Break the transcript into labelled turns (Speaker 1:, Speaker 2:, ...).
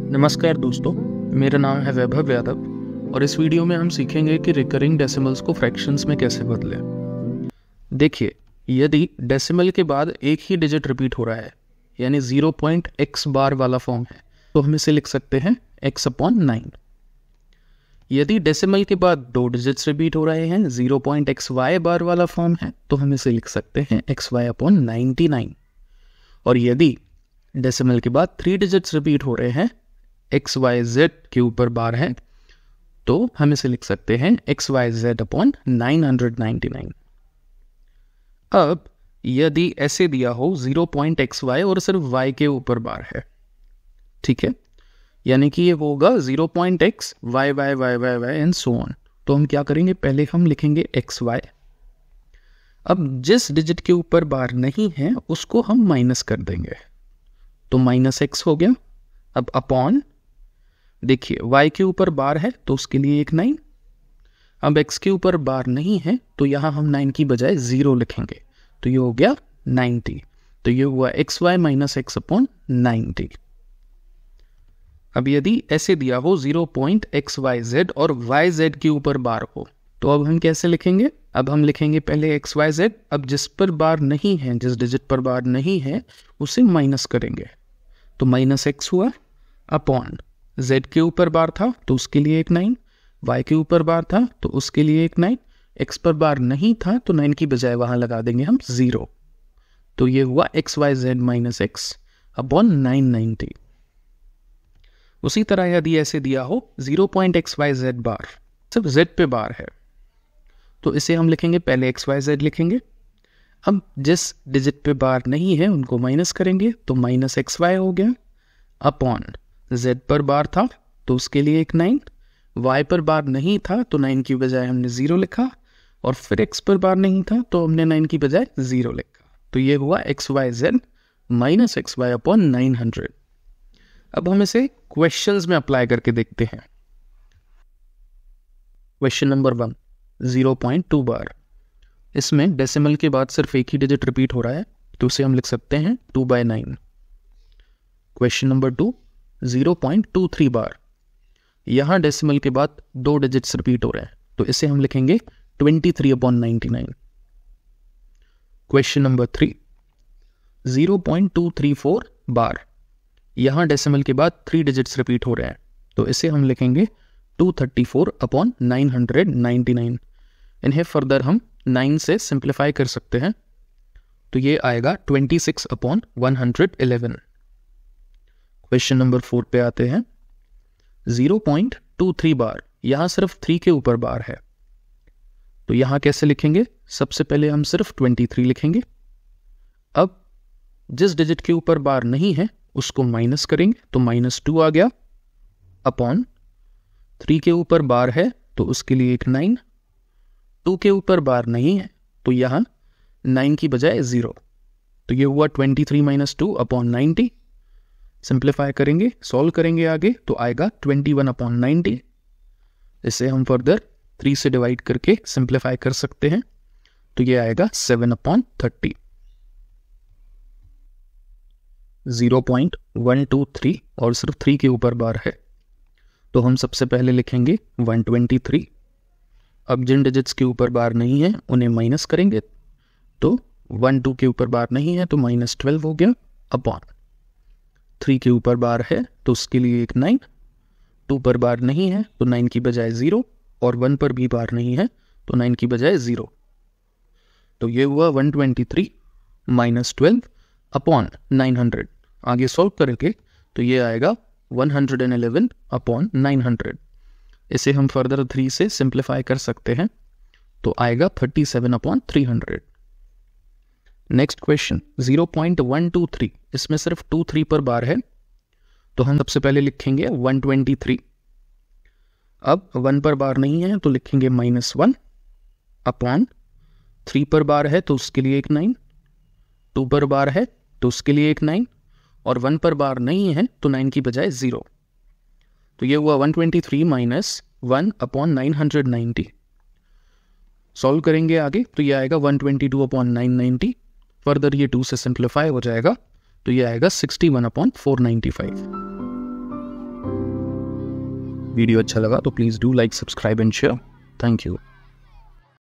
Speaker 1: नमस्कार दोस्तों, मेरा नाम है वैभव यादव और इस वीडियो में हम सीखेंगे कि रिकरिंग डेसिमल्स को फ्रैक्शंस में कैसे बदलें। देखिए, यदि डेसिमल के बाद एक ही डिजिट रिपीट हो रहा है यानी 0.x बार वाला फॉर्म है तो हम इसे लिख सकते हैं x/9। यदि डेसिमल के बाद दो डिजिट्स रिपीट हो रहे हैं 0.xy बार वाला फॉर्म है तो हम इसे लिख सकते हैं xy/99। और यदि डेसिमल के बाद 3 डिजिट्स रिपीट हो रहे हैं XYZ के ऊपर बार है तो हम इसे लिख सकते हैं XYZ/999। अब यदि ऐसे दिया हो 0.xy और सिर्फ y के ऊपर बार है, ठीक है, यानी कि ये होगा 0.x y y y y y and so on. तो हम क्या करेंगे, पहले हम लिखेंगे xy। अब जिस डिजिट के ऊपर बार नहीं है उसको हम माइनस कर देंगे तो -x हो गया। अब अपॉन, देखिए y के ऊपर बार है तो उसके लिए एक 9। अब x के ऊपर बार नहीं है तो यहाँ हम 9 की बजाय 0 लिखेंगे तो ये हो गया 90। तो ये हुआ xy - x/90। अब यदि ऐसे दिया हो 0.xyz और yz के ऊपर बार हो तो अब हम कैसे लिखेंगे, अब हम लिखेंगे पहले xyz। अब जिस पर बार नहीं है, जिस डिजिट पर बार नहीं है उसे माइनस करेंगे तो -x हुआ। अपॉन z के ऊपर बार था तो उसके लिए एक 9, y के ऊपर बार था तो उसके लिए एक 9, x पर बार नहीं था तो 9 की बजाय वहां लगा देंगे हम 0। तो ये हुआ xyz - x/990। उसी तरह यदि ऐसे दिया हो 0.xyz बार, सिर्फ z पे बार है तो इसे हम लिखेंगे पहले xyz लिखेंगे। अब जिस डिजिट पे बार नहीं है उनको माइनस करेंगे तो -xy हो गया। अपॉन z पर बार था तो उसके लिए एक 9, y पर बार नहीं था तो 9 की बजाय हमने 0 लिखा और फिर x पर बार नहीं था तो हमने 9 की बजाय 0 लिखा। तो ये हुआ xyz - xy/900। अब हम इसे क्वेश्चंस में अप्लाई करके देखते हैं। क्वेश्चन नंबर 1, 0.2 बार। इसमें डेसिमल के बाद सिर्फ एक ही डिजिट रिपीट हो रहा है तो उसे हम लिख सकते हैं 2/9। क्वेश्चन नंबर 2, 0.23 बार। यहाँ डेसिमल के बाद 2 डिजिट्स रिपीट हो रहे हैं तो इसे हम लिखेंगे 23/99। क्वेश्चन नंबर 3, 0.234 बार। यहाँ डेसिमल के बाद 3 डिजिट्स रिपीट हो रहे हैं तो इसे हम लिखेंगे 234/999। इन्हें फर्दर हम 9 से सिंप्लीफाई कर सकते हैं तो ये आएगा 26/111। क्वेश्चन नंबर 4 पे आते हैं। 0.23 बार, यहाँ सिर्फ 3 के ऊपर बार है तो यहाँ कैसे लिखेंगे, सबसे पहले हम सिर्फ 23 लिखेंगे। अब जिस डिजिट के ऊपर बार नहीं है उसको माइनस करेंगे तो -2 आ गया। अपॉन 3 के ऊपर बार है तो उसके लिए एक 9, 2 के ऊपर बार नहीं है तो यहाँ 9 की बजाय 0। तो ये हुआ 23 - 2/90। सिंप्लीफाई करेंगे, सॉल्व करेंगे आगे तो आएगा 21/90। इसे हम फर्दर 3 से डिवाइड करके सिंप्लीफाई कर सकते हैं तो ये आएगा 7/30। 0.123 और सिर्फ 3 के ऊपर बार है तो हम सबसे पहले लिखेंगे 123। अब जिन डिजिट्स के ऊपर बार नहीं है उन्हें माइनस करेंगे तो 1, 2 के ऊपर बार नहीं है तो -12 हो गया। अपॉन 3 के ऊपर बार है तो उसके लिए एक 9, 2 पर बार नहीं है तो 9 की बजाय 0 और 1 पर भी बार नहीं है तो 9 की बजाय 0। तो ये हुआ 123 - 12/900। आगे सॉल्व करेंगे तो ये आएगा 111/900। इसे हम फर्दर 3 से सिंप्लीफाई कर सकते हैं तो आएगा 37/300। Next question 0.123। इसमें सिर्फ 2-3 पर बार है तो हम सबसे पहले लिखेंगे 123। अब 1 पर बार नहीं है तो लिखेंगे -1। अपॉन 3 पर बार है तो उसके लिए एक 9, 2 पर बार है तो उसके लिए एक 9 और 1 पर बार नहीं है तो 9 की बजाय 0। तो ये हुआ 123 - 1/990। सॉल्व करेंगे आगे तो ये आएगा 122/990। फर्दर ये 2 से सिंप्लीफाई हो जाएगा तो ये आएगा 61/495। वीडियो अच्छा लगा तो please do like, subscribe and share. Thank you.